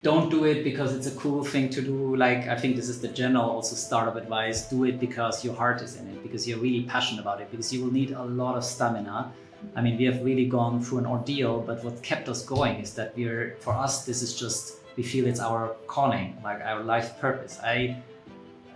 don't do it because it's a cool thing to do. Like, I think this is the general also startup advice. Do it because your heart is in it, because you're really passionate about it, because you will need a lot of stamina. I mean, we have really gone through an ordeal, but what kept us going is that for us, this is just, we feel it's our calling, like our life purpose. I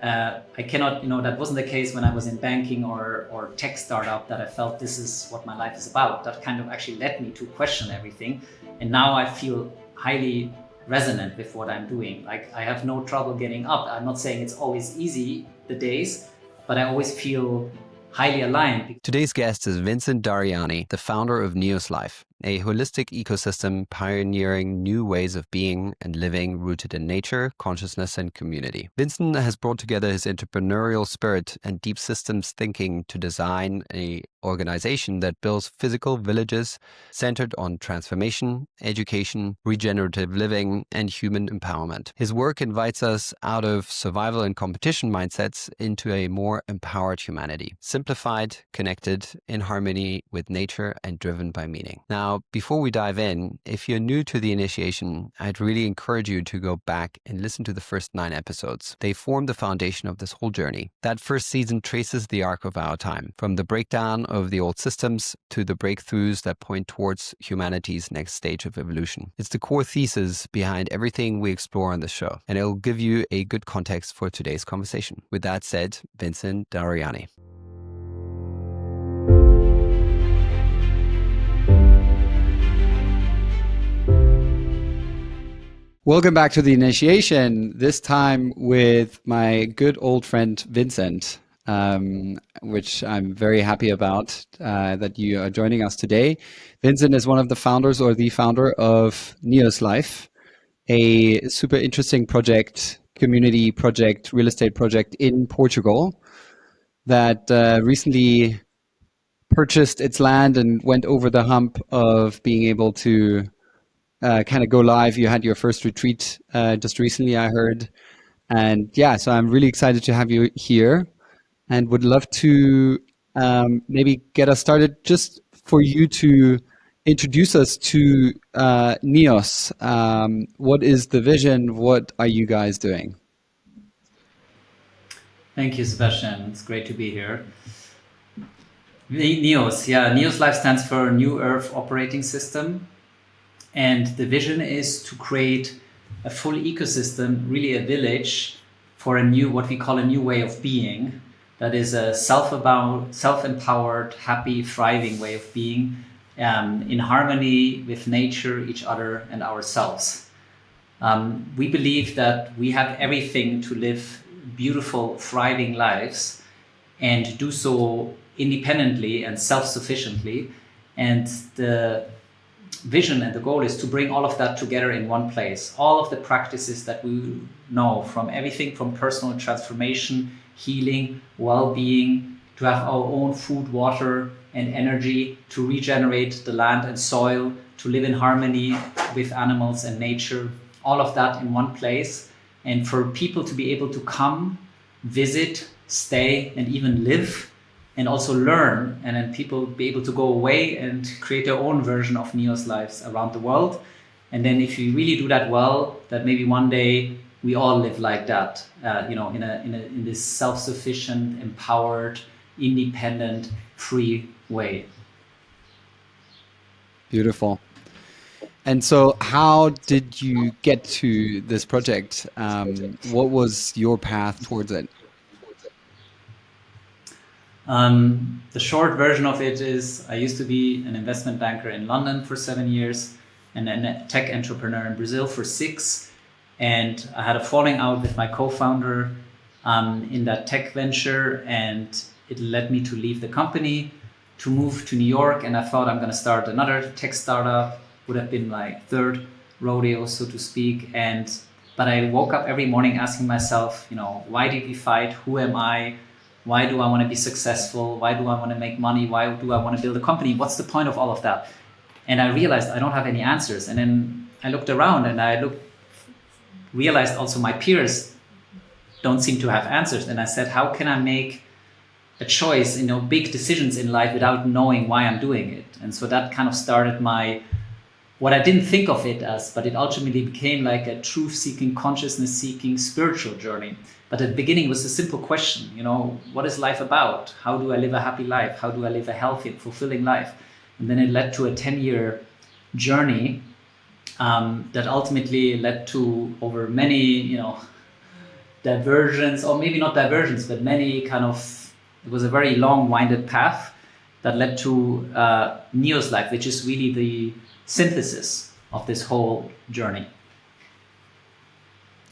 cannot, that wasn't the case when I was in banking or tech startup, that I felt this is what my life is about. That kind of actually led me to question everything. And now I feel highly resonant with what I'm doing. Like, I have no trouble getting up. I'm not saying it's always easy, the days, but I always feel highly aligned. Today's guest is Vincent Daranyi, the founder of Neos.life, a holistic ecosystem pioneering new ways of being and living rooted in nature, consciousness, and community. Vincent has brought together his entrepreneurial spirit and deep systems thinking to design an organization that builds physical villages centered on transformation, education, regenerative living, and human empowerment. His work invites us out of survival and competition mindsets into a more empowered humanity, simplified, connected, in harmony with nature, and driven by meaning. Now, before we dive in, if you're new to the initiation, I'd really encourage you to go back and listen to the first 9 episodes. They form the foundation of this whole journey. That first season traces the arc of our time, from the breakdown of the old systems to the breakthroughs that point towards humanity's next stage of evolution. It's the core thesis behind everything we explore on this show, and it'll give you a good context for today's conversation. With that said, Vincent Daranyi. Welcome back to the initiation, this time with my good old friend Vincent, which I'm very happy about that you are joining us today. Vincent is one of the founders, or the founder, of Neos.life, a super interesting project, community project, real estate project in Portugal that recently purchased its land and went over the hump of being able to kind of go live. You had your first retreat just recently, I heard. And yeah, so I'm really excited to have you here and would love to maybe get us started, just for you to introduce us to Neos. What is the vision? What are you guys doing? Thank you, Sebastian. It's great to be here. Neos, yeah, Neos.life stands for New Earth Operating System. And the vision is to create a full ecosystem, really a village, for what we call a new way of being. That is a self-empowered, happy, thriving way of being, in harmony with nature, each other, and ourselves. We believe that we have everything to live beautiful, thriving lives, and do so independently and self-sufficiently. And the vision and the goal is to bring all of that together in one place. All of the practices that we know, from everything from personal transformation, healing, well-being, to have our own food, water, and energy, to regenerate the land and soil, to live in harmony with animals and nature, all of that in one place. And for people to be able to come, visit, stay, and even live, and also learn, and then people be able to go away and create their own version of Neos lives around the world. And then if you really do that well, that maybe one day we all live like that, in this self-sufficient, empowered, independent, free way. Beautiful. And so how did you get to this project? What was your path towards it? The short version of it is, I used to be an investment banker in London for 7 years and a tech entrepreneur in Brazil for 6. And I had a falling out with my co-founder in that tech venture, and it led me to leave the company, to move to New York. And I thought, I'm going to start another tech startup. Would have been my third rodeo, so to speak. But I woke up every morning asking myself, why did we fight? Who am I? Why do I want to be successful? Why do I want to make money? Why do I want to build a company? What's the point of all of that? And I realized I don't have any answers. And then I looked around and realized also my peers don't seem to have answers. And I said, how can I make a choice, big decisions in life without knowing why I'm doing it? And so that kind of started my what I didn't think of it as, but it ultimately became like a truth-seeking, consciousness-seeking, spiritual journey. But at the beginning, it was a simple question, what is life about? How do I live a happy life? How do I live a healthy, fulfilling life? And then it led to a 10-year journey that ultimately led to over many, diversions, or maybe not diversions, but many it was a very long winded path that led to Neos.life, which is really the synthesis of this whole journey.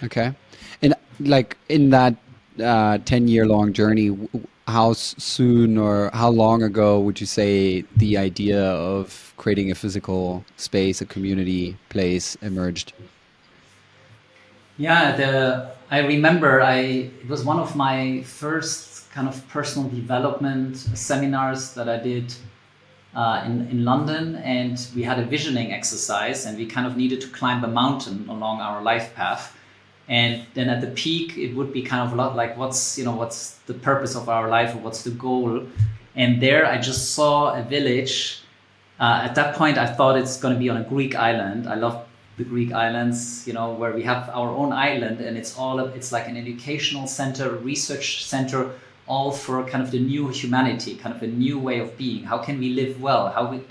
Okay. And like in that 10-year long journey, how soon or how long ago would you say the idea of creating a physical space, a community place emerged? Yeah, I remember it was one of my first kind of personal development seminars that I did in London, and we had a visioning exercise, and we kind of needed to climb a mountain along our life path. And then at the peak, it would be kind of a lot like what's the purpose of our life, or what's the goal? And there I just saw a village. At that point, I thought it's going to be on a Greek island. I love the Greek islands, where we have our own island, and it's like an educational center, research center, all for kind of the new humanity, kind of a new way of being. How can we live well?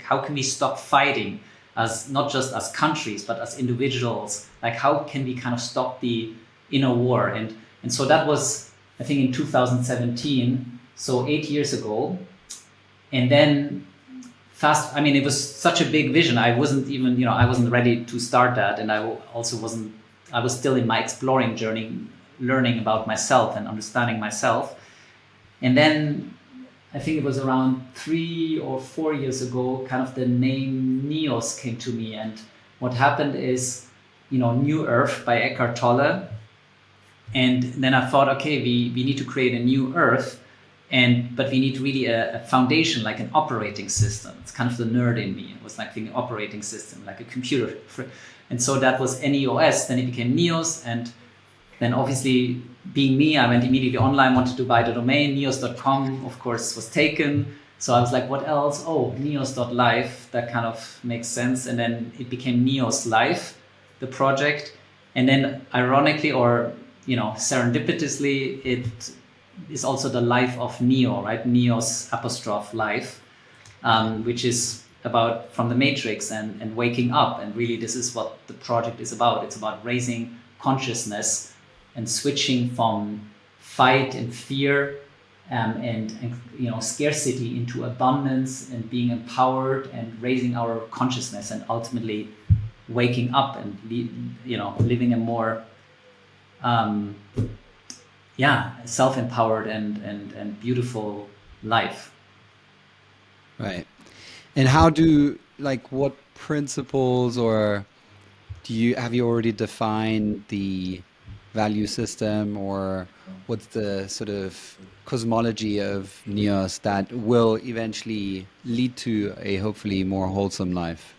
How can we stop fighting, as not just as countries, but as individuals? Like, how can we kind of stop the inner war? And so that was, I think, in 2017, so 8 years ago. And then it was such a big vision. I wasn't even, I wasn't ready to start that. And I was still in my exploring journey, learning about myself and understanding myself. And then I think it was around 3 or 4 years ago, kind of the name Neos came to me. And what happened is, New Earth by Eckhart Tolle. And then I thought, okay, we need to create a new Earth. But we need really a foundation, like an operating system. It's kind of the nerd in me. It was like thinking operating system, like a computer. And so that was Neos, then it became Neos. And then obviously, being me, I went immediately online, wanted to buy the domain. Neos.com, of course, was taken. So I was like, what else? Oh, Neos.life, that kind of makes sense. And then it became Neos.life, the project. And then ironically, or, serendipitously, it is also the life of Neo, right? Neos apostrophe life, which is about from the matrix and waking up. And really, this is what the project is about. It's about raising consciousness and switching from fight and fear and scarcity into abundance, and being empowered and raising our consciousness, and ultimately waking up and living a more self-empowered and beautiful life. Right. And what principles, or have you already defined the value system, or what's the sort of cosmology of Neos that will eventually lead to a hopefully more wholesome life?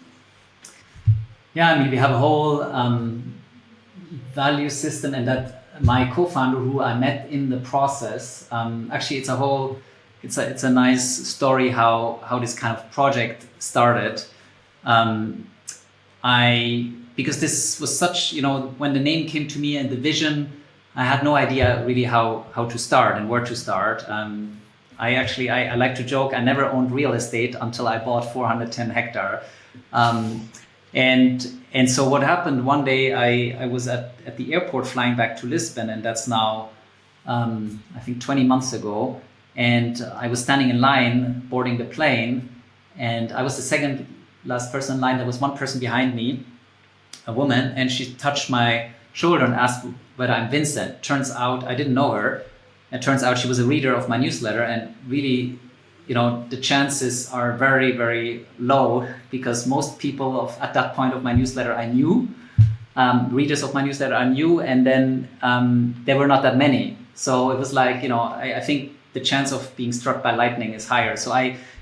Yeah, we have a whole value system, and that my co-founder, who I met in the process, actually it's a nice story how this kind of project started. Because this was such, when the name came to me and the vision, I had no idea really how to start and where to start. I like to joke, I never owned real estate until I bought 410 hectare. And so what happened one day, I was at the airport flying back to Lisbon, and that's now, I think 20 months ago. And I was standing in line boarding the plane, and I was the second last person in line. There was one person behind me, a woman, and she touched my shoulder and asked whether I'm Vincent. Turns out I didn't know her. It turns out she was a reader of my newsletter, and really, the chances are very, very low, because most people at that point of my newsletter I knew, readers of my newsletter I knew, and then there were not that many. So it was like, I think the chance of being struck by lightning is higher. So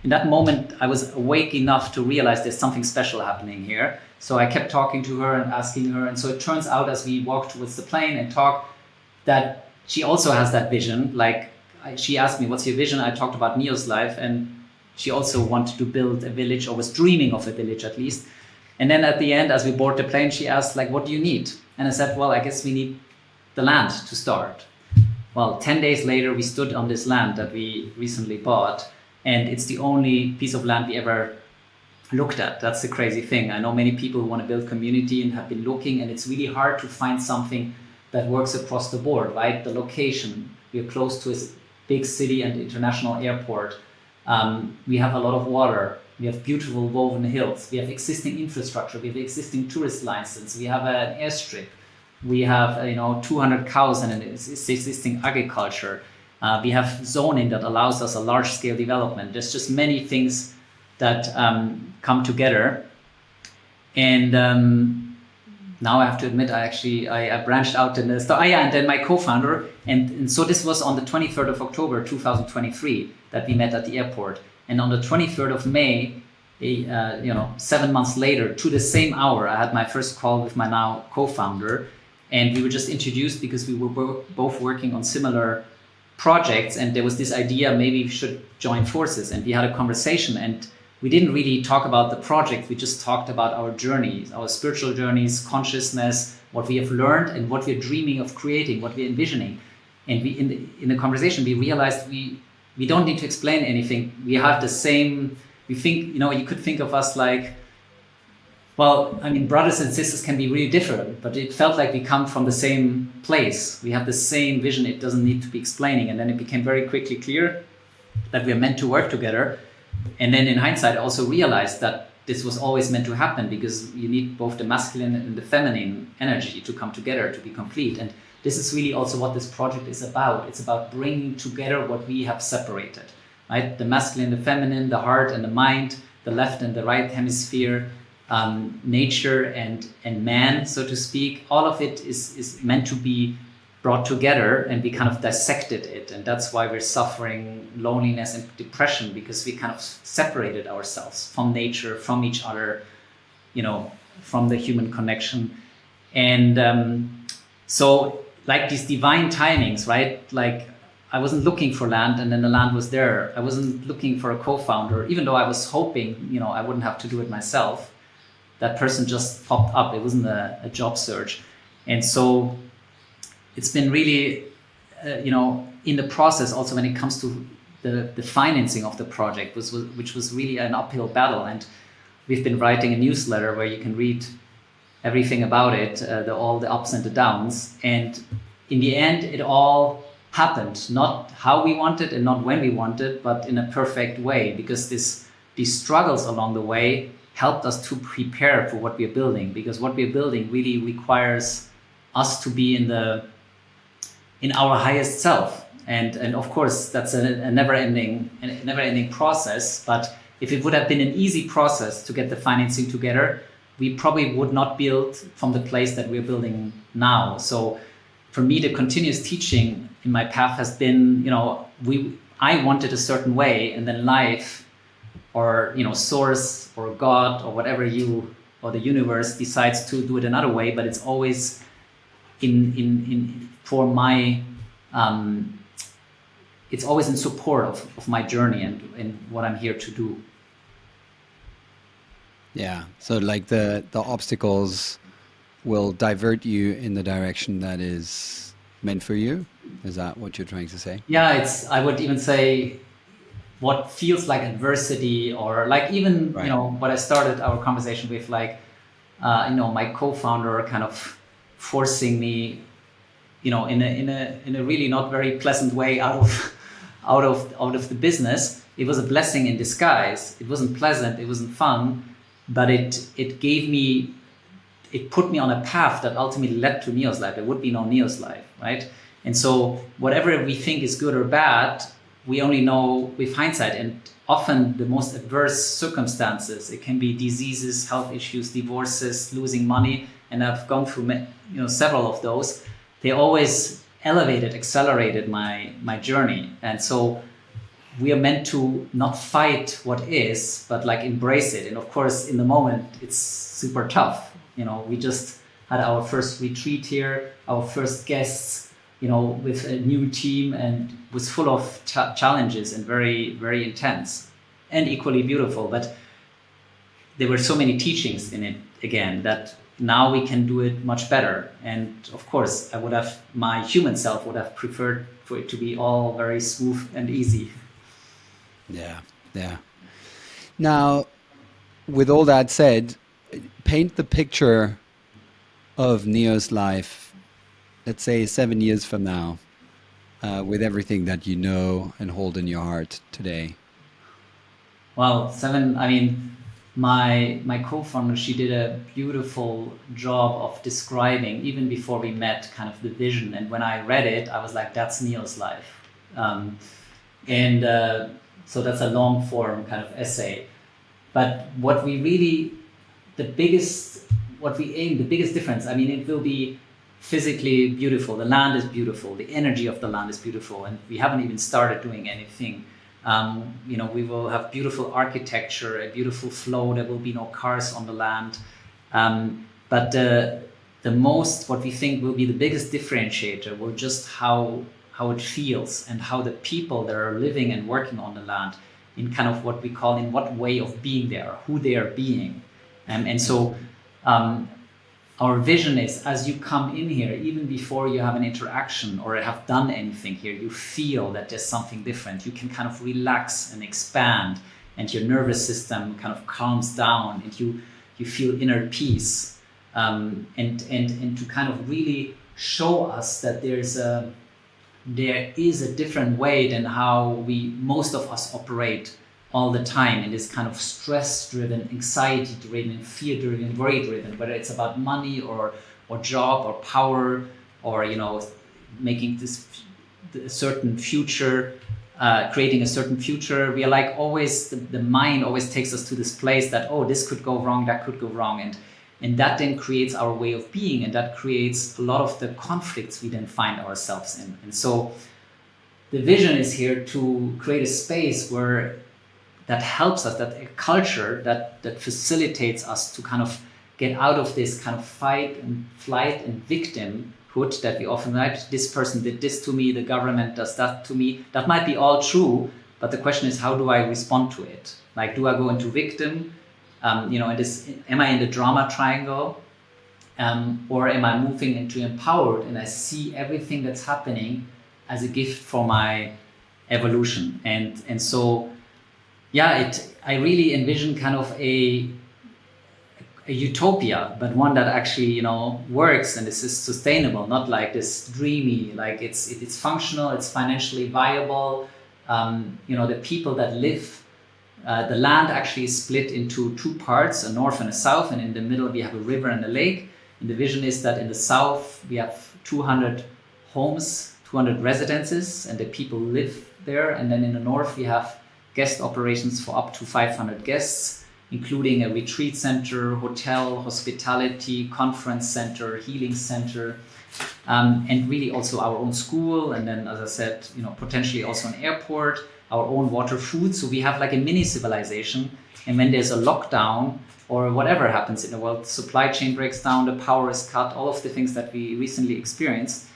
in that moment, I was awake enough to realize there's something special happening here. So I kept talking to her and asking her. And so it turns out, as we walked towards the plane and talked, that she also has that vision. Like, she asked me, what's your vision? I talked about Neos.life, and she also wanted to build a village, or was dreaming of a village at least. And then at the end, as we board the plane, she asked, like, what do you need? And I said, well, I guess we need the land to start. Well, 10 days later, we stood on this land that we recently bought, and it's the only piece of land we ever looked at. That's the crazy thing. I know many people who want to build community and have been looking, and it's really hard to find something that works across the board, right? The location, we are close to a big city and international airport. We have a lot of water. We have beautiful woven hills. We have existing infrastructure. We have existing tourist license. We have an airstrip. We have 200 cows and an existing agriculture. We have zoning that allows us a large-scale development. There's just many things that come together. And now I have to admit, I branched out in this. And then my co-founder, and so this was on the 23rd of October 2023 that we met at the airport. And on the 23rd of May, 7 months later, to the same hour, I had my first call with my now co-founder, and we were just introduced because we were both working on similar projects, and there was this idea maybe we should join forces. And we had a conversation, and we didn't really talk about the project. We just talked about our journeys, our spiritual journeys, consciousness, what we have learned, and what we're dreaming of creating, what we're envisioning. And we, in the conversation, we realized we don't need to explain anything. We have the same. We think, you could think of us like, well, I mean, brothers and sisters can be really different, but it felt like we come from the same place. We have the same vision. It doesn't need to be explaining. And then it became very quickly clear that we are meant to work together. And then in hindsight, I also realized that this was always meant to happen, because you need both the masculine and the feminine energy to come together to be complete. And this is really also what this project is about. It's about bringing together what we have separated, right? The masculine, the feminine, the heart and the mind, the left and the right hemisphere, nature and man, so to speak. All of it is meant to be brought together, and we kind of dissected it. And that's why we're suffering loneliness and depression, because we kind of separated ourselves from nature, from each other, from the human connection. And so like these divine timings, right? Like I wasn't looking for land, and then the land was there. I wasn't looking for a co-founder, even though I was hoping, I wouldn't have to do it myself. That person just popped up. It wasn't a job search. And so it's been really, in the process, also when it comes to the financing of the project, which was really an uphill battle. And we've been writing a newsletter where you can read everything about it, all the ups and the downs. And in the end, it all happened, not how we wanted and not when we wanted, but in a perfect way, because these struggles along the way helped us to prepare for what we are building, because what we are building really requires us to be in our highest self. And of course, that's a never-ending process. But if it would have been an easy process to get the financing together, we probably would not build from the place that we're building now. So for me, the continuous teaching in my path has been, I wanted a certain way, and then life or, source or God or whatever or the universe decides to do it another way, but it's always for my, it's always in support of my journey and what I'm here to do. Yeah. So like the obstacles will divert you in the direction that is meant for you. Is that what you're trying to say? Yeah, I would even say what feels like adversity, or like even, right. What I started our conversation with, like, my co-founder kind of forcing me, in a really not very pleasant way out of the business. It was a blessing in disguise. It wasn't pleasant. It wasn't fun, but it put me on a path that ultimately led to Neos.life. There would be no Neos.life, right? And so whatever we think is good or bad, we only know with hindsight. And often the most adverse circumstances, it can be diseases, health issues, divorces, losing money. And I've gone through several of those. They always accelerated my journey. And so we are meant to not fight what is, but like embrace it. And of course, in the moment, it's super tough. We just had our first retreat here, our first guests, with a new team, and was full of challenges and very, very intense and equally beautiful. But there were so many teachings in it. again, that now we can do it much better. And of course, my human self would have preferred for it to be all very smooth and easy. Yeah, yeah. Now, with all that said, paint the picture of Neos.life, let's say 7 years from now, with everything that you know and hold in your heart today. Well, seven. I mean, my co-founder, she did a beautiful job of describing, even before we met, kind of the vision. And when I read it, I was like, "That's Neos.life," and so that's a long form kind of essay. But what we really, the biggest, what we aim, the biggest difference. I mean, it will be physically beautiful. The land is beautiful. The energy of the land is beautiful, and we haven't even started doing anything. We will have beautiful architecture, a beautiful flow. There will be no cars on the land. But what we think will be the biggest differentiator will just how it feels and how the people that are living and working on the land in kind of what we call in what way of being they are, who they are being. So our vision is, as you come in here, even before you have an interaction or have done anything here, you feel that there's something different. You can kind of relax and expand, and your nervous system kind of calms down, and you feel inner peace. And to kind of really show us that there is a different way than how most of us operate all the time in this kind of stress-driven, anxiety-driven, fear-driven, worry-driven, whether it's about money or job or power or making this a certain future, creating a certain future. We are like always the mind always takes us to this place that this could go wrong, that could go wrong, and that then creates our way of being, and that creates a lot of the conflicts we then find ourselves in. And so the vision is here to create a space where that helps us, that a culture that facilitates us to kind of get out of this kind of fight and flight and victimhood that we often write. This person did this to me, the government does that to me. That might be all true, but the question is, how do I respond to it? Like, do I go into victim? Am I in the drama triangle? Or am I moving into empowered, and I see everything that's happening as a gift for my evolution? And so I really envision kind of a utopia, but one that actually works and is sustainable, not like this dreamy. Like it's functional, it's financially viable. The people that live, the land actually is split into two parts, a north and a south, and in the middle we have a river and a lake. And the vision is that in the south we have 200 homes, 200 residences, and the people live there. And then in the north we have guest operations for up to 500 guests, including a retreat center, hotel, hospitality, conference center, healing center, and really also our own school. And then, as I said, potentially also an airport, our own water, food. So we have like a mini civilization. And when there's a lockdown or whatever happens in the world, supply chain breaks down, the power is cut, all of the things that we recently experienced,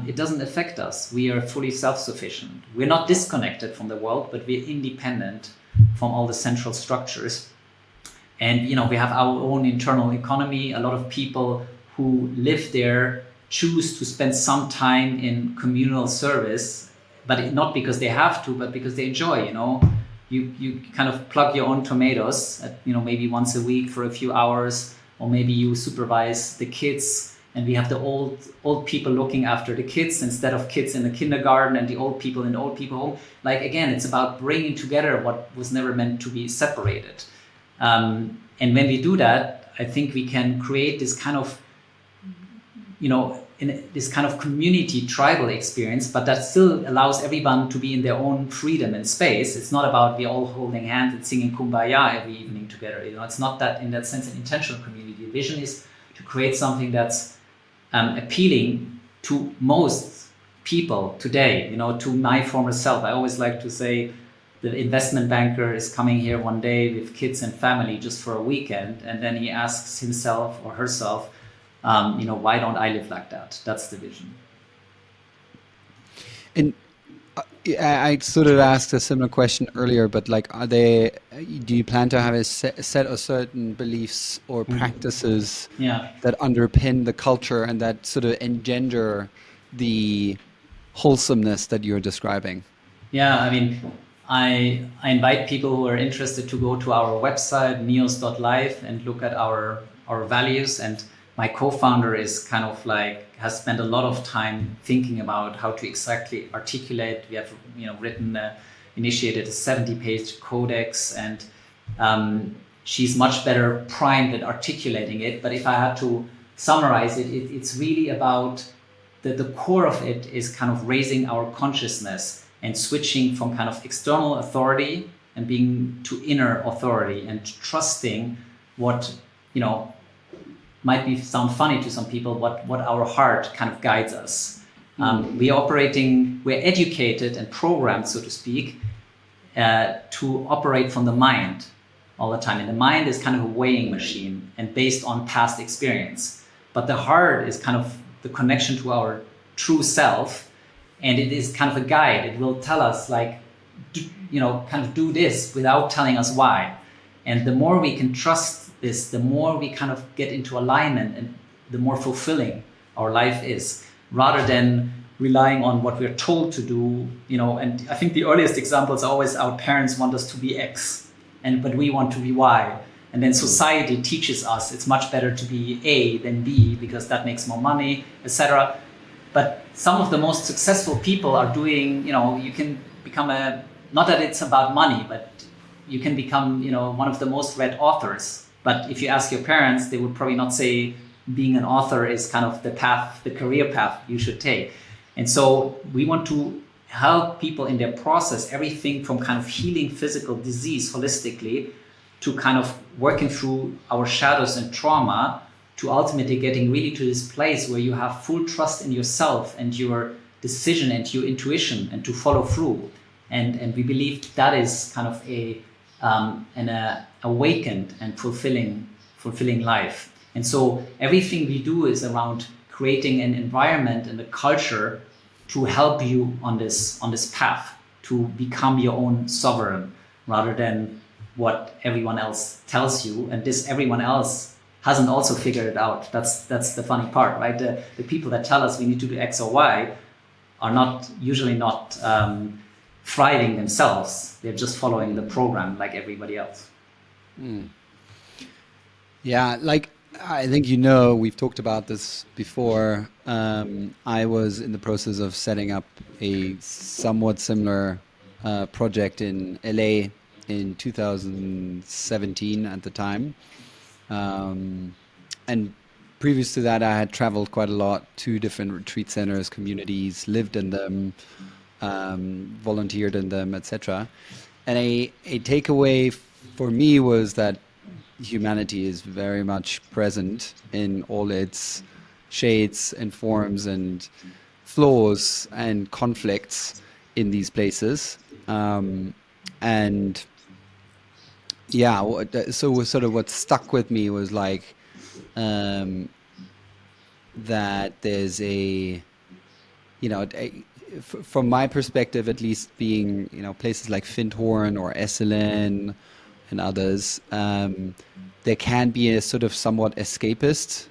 it doesn't affect us. We are fully self-sufficient. We're not disconnected from the world, but we're independent from all the central structures. And we have our own internal economy. A lot of people who live there choose to spend some time in communal service, but not because they have to, but because they enjoy. You kind of plug your own tomatoes, maybe once a week for a few hours, or maybe you supervise the kids. And we have the old people looking after the kids instead of kids in the kindergarten and the old people in the old people home. Like, again, it's about bringing together what was never meant to be separated. And when we do that, I think we can create this kind of, this kind of community tribal experience, but that still allows everyone to be in their own freedom and space. It's not about we all holding hands and singing Kumbaya every evening together. It's not that, in that sense, an intentional community. The vision is to create something that's appealing to most people today, to my former self. I always like to say the investment banker is coming here one day with kids and family just for a weekend, and then he asks himself or herself, why don't I live like that? That's the vision. And I sort of asked a similar question earlier, but like, do you plan to have a set of certain beliefs or practices Yeah. that underpin the culture and that sort of engender the wholesomeness that you're describing? Yeah, I mean, I invite people who are interested to go to our website, Neos.life, and look at our values. And my co-founder is kind of like has spent a lot of time thinking about how to exactly articulate. We have written initiated a 70-page codex, and she's much better primed at articulating it. But if I had to summarize it, it's really about the core of it is kind of raising our consciousness and switching from kind of external authority and being to inner authority and trusting what, might be sound funny to some people, what our heart kind of guides us. We're educated and programmed, so to speak, to operate from the mind all the time. And the mind is kind of a weighing machine and based on past experience. But the heart is kind of the connection to our true self. And it is kind of a guide. It will tell us like, kind of do this without telling us why. And the more we can trust this, the more we kind of get into alignment and the more fulfilling our life is, rather than relying on what we're told to do, and I think the earliest examples are always our parents want us to be X, but we want to be Y. And then society teaches us it's much better to be A than B because that makes more money, etc. But some of the most successful people are doing, you can become not that it's about money, but you can become, one of the most read authors. But if you ask your parents, they would probably not say being an author is kind of the career path you should take. And so we want to help people in their process, everything from kind of healing physical disease holistically to kind of working through our shadows and trauma to ultimately getting really to this place where you have full trust in yourself and your decision and your intuition and to follow through. And we believe that is kind of an awakened and fulfilling life. And so everything we do is around creating an environment and a culture to help you on this path to become your own sovereign rather than what everyone else tells you. And this everyone else hasn't also figured it out. That's the funny part, right? The people that tell us we need to do X or Y are usually not thriving themselves. They're just following the program like everybody else. Yeah, like I think we've talked about this before. I was in the process of setting up a somewhat similar project in LA in 2017 at the time. And previous to that, I had traveled quite a lot to different retreat centers, communities, lived in them, volunteered in them, etc. And a takeaway for me was that humanity is very much present in all its shades and forms and flaws and conflicts in these places. And yeah, so sort of what stuck with me was like that there's from my perspective, at least being, places like Findhorn or Esselen and others, there can be a sort of somewhat escapist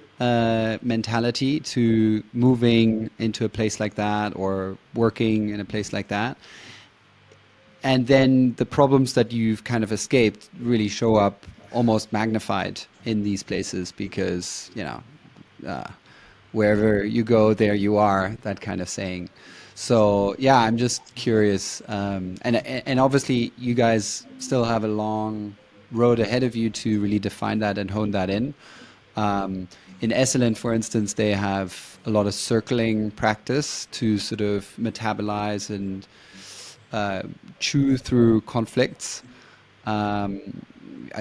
mentality to moving into a place like that or working in a place like that. And then the problems that you've kind of escaped really show up almost magnified in these places because, wherever you go, there you are, that kind of saying. So yeah, I'm just curious. And obviously you guys still have a long road ahead of you to really define that and hone that in. In Esselen, for instance, they have a lot of circling practice to sort of metabolize and chew through conflicts. I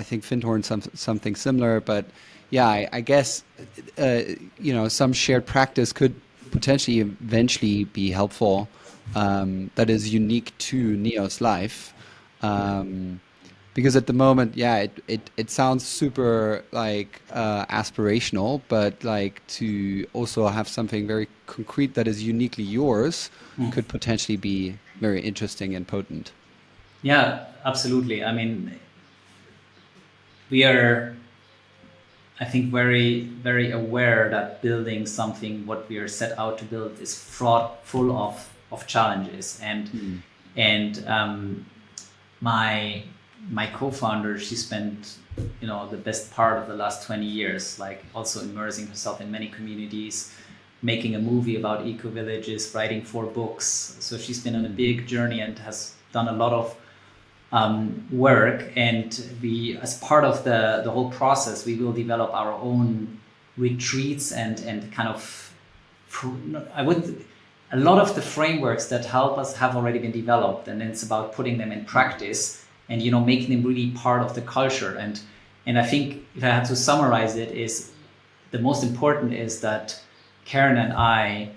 think Findhorn something similar, but yeah, I guess some shared practice could potentially eventually be helpful. That is unique to Neos.life. Because at the moment, yeah, it sounds super like aspirational, but like to also have something very concrete that is uniquely yours could potentially be very interesting and potent. Yeah, absolutely. I mean, we are, I think, very, very aware that building something, what we are set out to build, is fraught, full of challenges. And my co-founder, she spent, the best part of the last 20 years, like also immersing herself in many communities, making a movie about eco-villages, writing 4 books. So she's been on a big journey and has done a lot of work. And we, as part of the whole process, we will develop our own retreats and kind of, a lot of the frameworks that help us have already been developed, and then it's about putting them in practice and making them really part of the culture. And I think, if I had to summarize it, is the most important is that Karen and I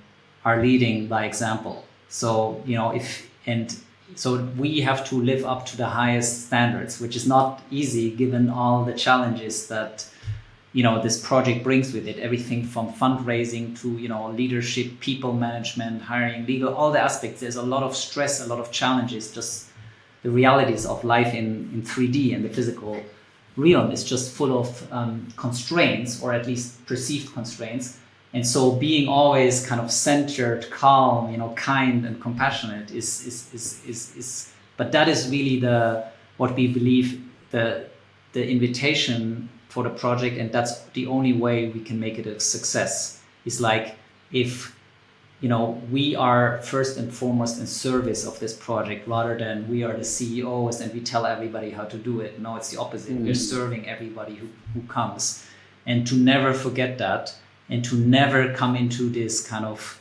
are leading by example. So so we have to live up to the highest standards, which is not easy given all the challenges that this project brings with it. Everything from fundraising to leadership, people management, hiring, legal, all the aspects. There's a lot of stress, a lot of challenges. Just the realities of life in 3D and the physical realm is just full of constraints, or at least perceived constraints. And so being always kind of centered, calm, kind and compassionate is but that is really what we believe the invitation for the project, and that's the only way we can make it a success. Is like, if we are first and foremost in service of this project, rather than we are the CEOs and we tell everybody how to do it. No, it's the opposite. We're serving everybody who comes, and to never forget that, and to never come into this kind of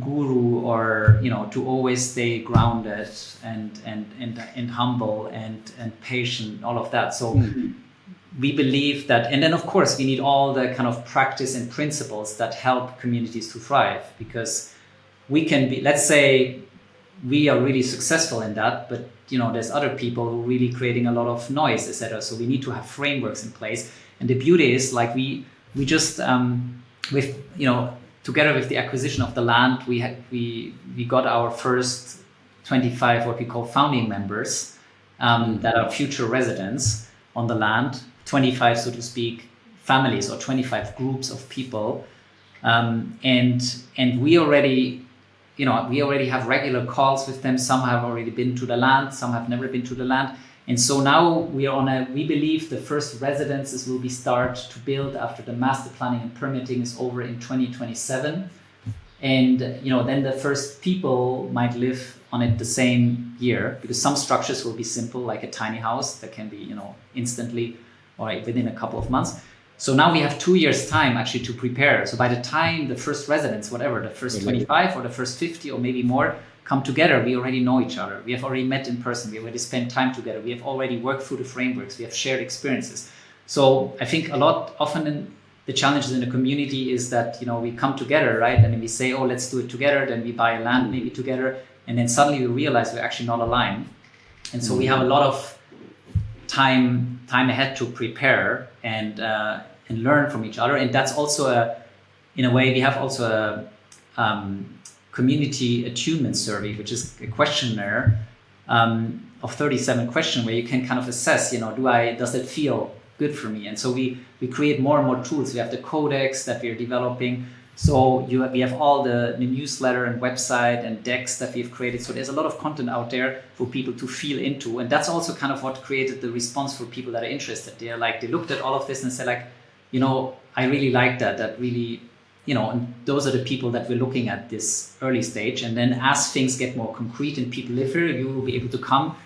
guru, or to always stay grounded and humble and patient, all of that. So we believe that, and then of course we need all the kind of practice and principles that help communities to thrive, because we can be, let's say we are really successful in that, but there's other people who are really creating a lot of noise, etc. So we need to have frameworks in place. And the beauty is, like, we just with together with the acquisition of the land, we got our first 25 what we call founding members that are future residents on the land, 25, so to speak, families, or 25 groups of people, and we already have regular calls with them. Some have already been to the land, some have never been to the land. And so now we believe the first residences will be start to build after the master planning and permitting is over in 2027. And then the first people might live on it the same year, because some structures will be simple, like a tiny house that can be instantly or within a couple of months. So now we have 2 years time actually to prepare. So by the time the first residents, whatever, the first 25 or the first 50 or maybe more come together, we already know each other. We have already met in person. We already spent time together. We have already worked through the frameworks. We have shared experiences. So I think often the challenges in the community is that, we come together, right? And then we say, oh, let's do it together. Then we buy land maybe together. And then suddenly we realize we're actually not aligned. And so we have a lot of time ahead to prepare and learn from each other. And that's also in a way, we have also a community attunement survey, which is a questionnaire of 37 questions where you can kind of assess, does it feel good for me? And so we create more and more tools. We have the codex that we are developing. So we have all the newsletter and website and decks that we've created. So there's a lot of content out there for people to feel into. And that's also kind of what created the response for people that are interested. They looked at all of this and said, like, I really like that really, and those are the people that we're looking at this early stage. And then as things get more concrete and people live here, you will be able to come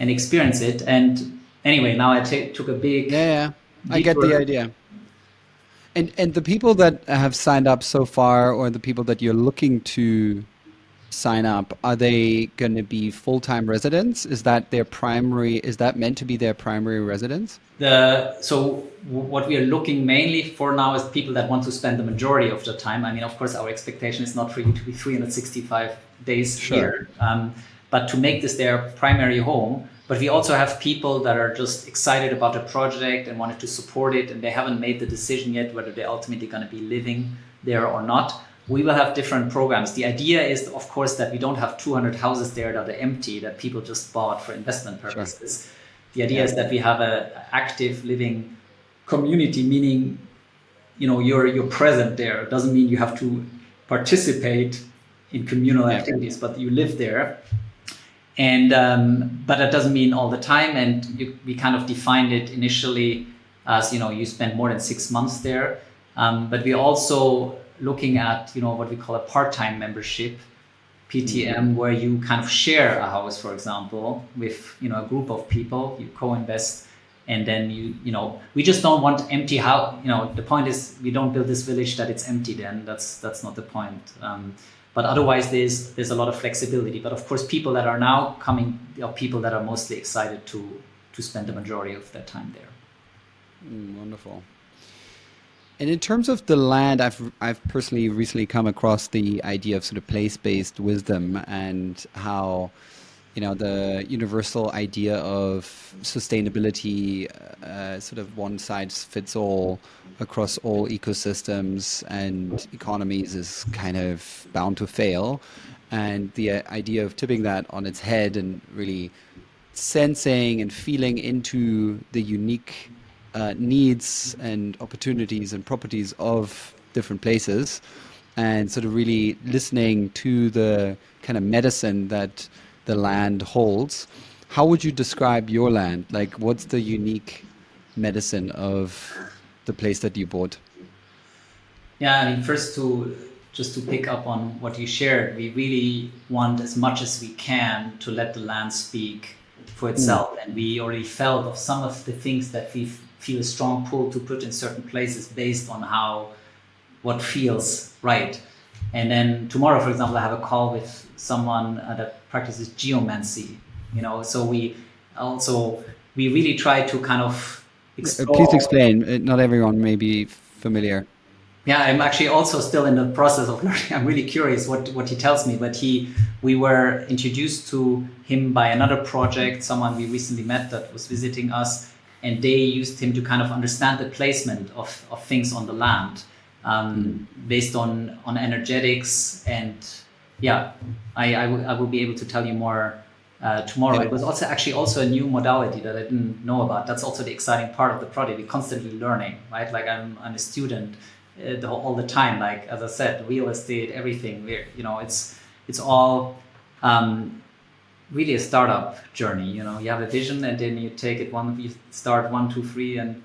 and experience it. And anyway, now I took a big... Yeah, I get the idea. And the people that have signed up so far, or the people that you're looking to sign up, are they going to be full-time residents? Is that meant to be their primary residence? So what we are looking mainly for now is people that want to spend the majority of the time. I mean, of course, our expectation is not for you to be 365 days here, but to make this their primary home. But we also have people that are just excited about the project and wanted to support it, and they haven't made the decision yet whether they're ultimately going to be living there or not. we will have different programs. The idea is, of course, that we don't have 200 houses there that are empty, that people just bought for investment purposes. Sure. The idea is that we have an active living community, meaning, you're present there. It doesn't mean you have to participate in communal activities, but you live there. And but that doesn't mean all the time. And we kind of defined it initially as, you spend more than 6 months there. But we're also looking at, what we call a part-time membership, PTM, where you kind of share a house, for example, with, a group of people, you co-invest, and then we just don't want empty house. The point is we don't build this village that it's empty then. That's not the point. But otherwise there's a lot of flexibility. But of course, people that are now coming are people that are mostly excited to spend the majority of their time there. Wonderful. And in terms of the land, I've personally recently come across the idea of sort of place-based wisdom, and how, the universal idea of sustainability, sort of one size fits all across all ecosystems and economies, is kind of bound to fail. And the idea of tipping that on its head and really sensing and feeling into the unique needs and opportunities and properties of different places, and sort of really listening to the kind of medicine that the land holds. How would you describe your land? Like, what's the unique medicine of the place that you bought? Yeah, I mean, first just to pick up on what you shared, we really want as much as we can to let the land speak for itself. And we already felt of some of the things that we feel a strong pull to put in certain places based on what feels right. And then tomorrow, for example, I have a call with someone that practices geomancy, so we really try to kind of explore. Please explain. Not everyone may be familiar. Yeah, I'm actually also still in the process of learning. I'm really curious what he tells me, but we were introduced to him by another project, someone we recently met that was visiting us, and they used him to kind of understand the placement of things on the land, based on energetics. And yeah, I will be able to tell you more tomorrow. Yeah. It was also a new modality that I didn't know about. That's also the exciting part of the project. We're constantly learning, right? Like I'm a student all the time. Like, as I said, real estate, everything. It's all really a startup journey. You have a vision, and then you take it you start 1, 2, 3, and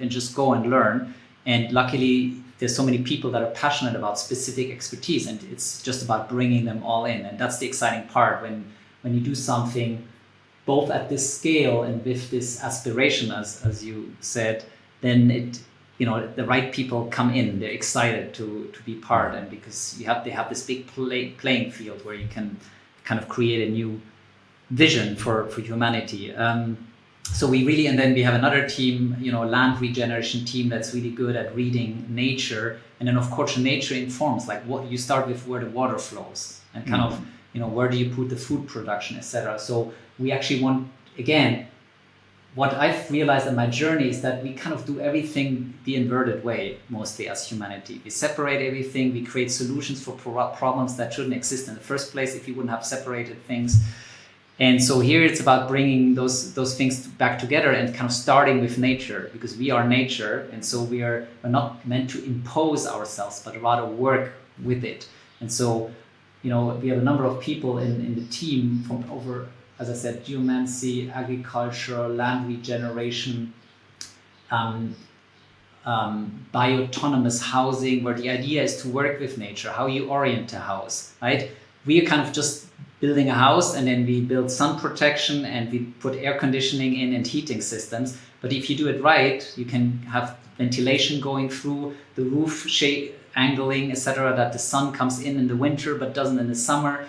just go and learn. And luckily, there's so many people that are passionate about specific expertise, and it's just about bringing them all in. And that's the exciting part when you do something both at this scale and with this aspiration, as you said, then the right people come in. They're excited to be part, and because they have this big playing field where you can kind of create a new vision for humanity. So and then we have another team, land regeneration team, that's really good at reading nature. And then of course nature informs, like what you start with, where the water flows, and kind of, where do you put the food production, etc. So we actually want, again, what I've realized in my journey is that we kind of do everything the inverted way, mostly as humanity. We separate everything, we create solutions for problems that shouldn't exist in the first place if you wouldn't have separated things. And so here it's about bringing those things back together and kind of starting with nature, because we are nature. And so we're not meant to impose ourselves, but rather work with it. And so, we have a number of people in the team from over, as I said, geomancy, agriculture, land regeneration, bioautonomous housing, where the idea is to work with nature, how you orient a house, right? We are kind of just building a house, and then we build sun protection, and we put air conditioning in and heating systems. But if you do it right, you can have ventilation going through the roof, shade angling, etc., that the sun comes in the winter but doesn't in the summer.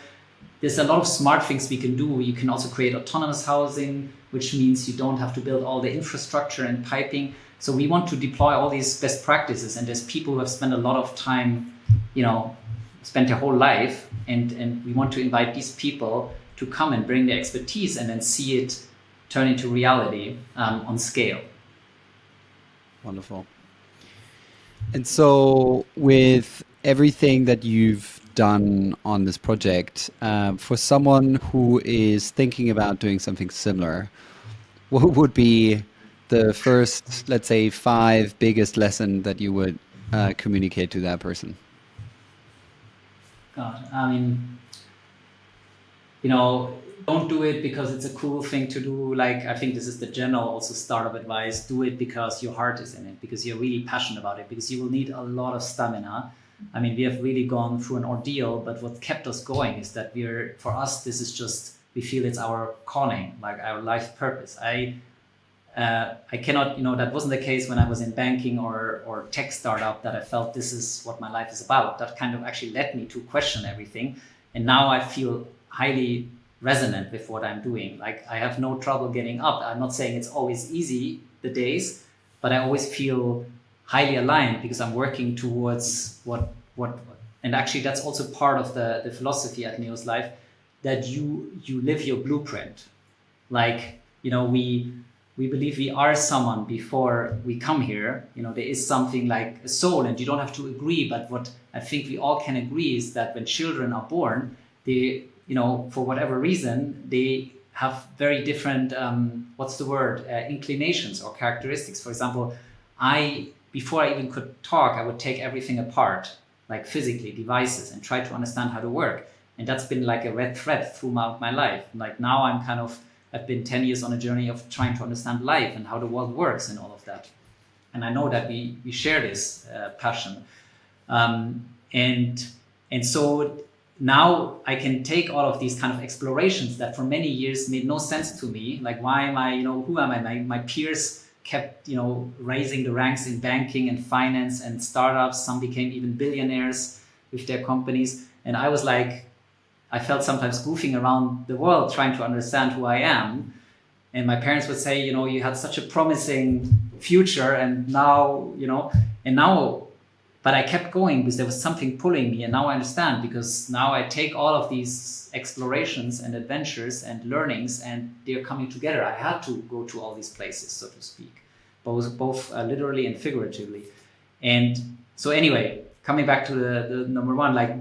There's a lot of smart things we can do. You can also create autonomous housing, which means you don't have to build all the infrastructure and piping. So we want to deploy all these best practices, and there's people who have spent a lot of time, spent their whole life, and we want to invite these people to come and bring their expertise and then see it turn into reality on scale. Wonderful. And so with everything that you've done on this project, for someone who is thinking about doing something similar, what would be the first, let's say, 5 biggest lesson that you would communicate to that person? God, I mean, don't do it because it's a cool thing to do. Like, I think this is the general also startup advice. Do it because your heart is in it, because you're really passionate about it, because you will need a lot of stamina. I mean, we have really gone through an ordeal, but what kept us going is that for us, this is just, we feel it's our calling, like our life purpose. I cannot, that wasn't the case when I was in banking or tech startup, that I felt this is what my life is about. That kind of actually led me to question everything. And now I feel highly resonant with what I'm doing. Like, I have no trouble getting up. I'm not saying it's always easy, the days, but I always feel highly aligned because I'm working towards what, and actually that's also part of the philosophy at Neos.life, that you live your blueprint. Like, we believe we are someone before we come here. There is something like a soul, and you don't have to agree. But what I think we all can agree is that when children are born, they, for whatever reason, they have very different, inclinations or characteristics. For example, before I even could talk, I would take everything apart, like physically, devices, and try to understand how to work. And that's been like a red thread throughout my life. Like, now I've been 10 years on a journey of trying to understand life and how the world works and all of that. And I know that we share this passion. And so now I can take all of these kind of explorations that for many years made no sense to me. Like, why am I, who am I? My peers kept, raising the ranks in banking and finance and startups. Some became even billionaires with their companies. And I was like, I felt sometimes goofing around the world trying to understand who I am. And my parents would say, you had such a promising future, and now, but I kept going because there was something pulling me. And now I understand, because now I take all of these explorations and adventures and learnings, and they're coming together. I had to go to all these places, so to speak, both literally and figuratively. And so anyway, coming back to the number one, like,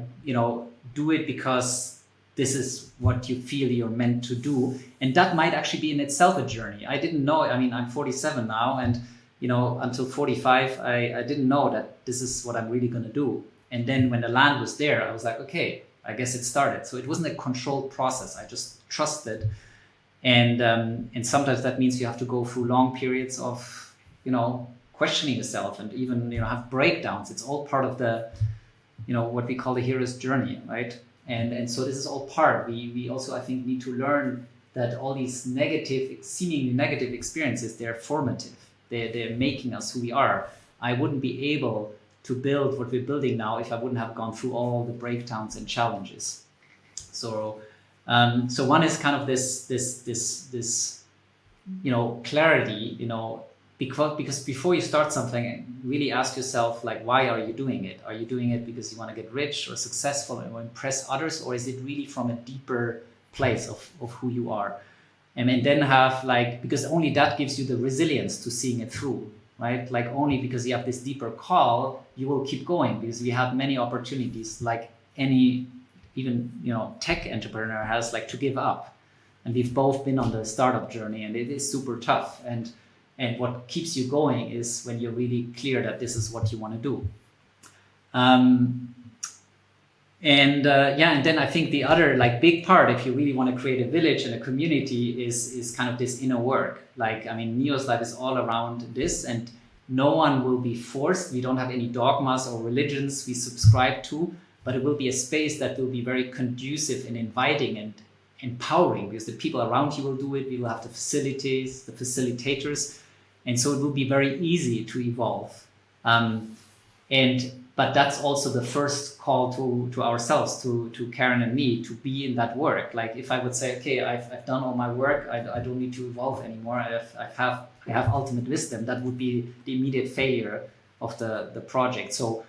do it because this is what you feel you're meant to do. And that might actually be in itself a journey. I didn't know. I mean, I'm 47 now, and until 45, I didn't know that this is what I'm really going to do. And then when the land was there, I was like, okay, I guess it started. So it wasn't a controlled process. I just trusted. And sometimes that means you have to go through long periods of, questioning yourself, and even, have breakdowns. It's all part of the, what we call the hero's journey, right? And so this is all part. We also, I think, need to learn that all these seemingly negative experiences, they're formative. They're making us who we are. I wouldn't be able to build what we're building now if I wouldn't have gone through all the breakdowns and challenges. So one is kind of this clarity, because before you start something, really ask yourself, like, why are you doing it? Are you doing it because you want to get rich or successful or impress others? Or is it really from a deeper place of who you are? And then have, like, because only that gives you the resilience to seeing it through, right? Like, only because you have this deeper call, you will keep going, because we have many opportunities, like any, even, tech entrepreneur has, like, to give up. And we've both been on the startup journey, and it is super tough. And what keeps you going is when you're really clear that this is what you want to do. And then I think the other, like, big part, if you really want to create a village and a community, is kind of this inner work. Like, I mean, Neos.life is all around this, and no one will be forced. We don't have any dogmas or religions we subscribe to, but it will be a space that will be very conducive and inviting and empowering, because the people around you will do it. We will have the facilities, the facilitators, and so it will be very easy to evolve. But that's also the first call to ourselves, to Karen and me, to be in that work. Like, if I would say, okay, I've done all my work, I don't need to evolve anymore, I have ultimate wisdom, that would be the immediate failure of the project. So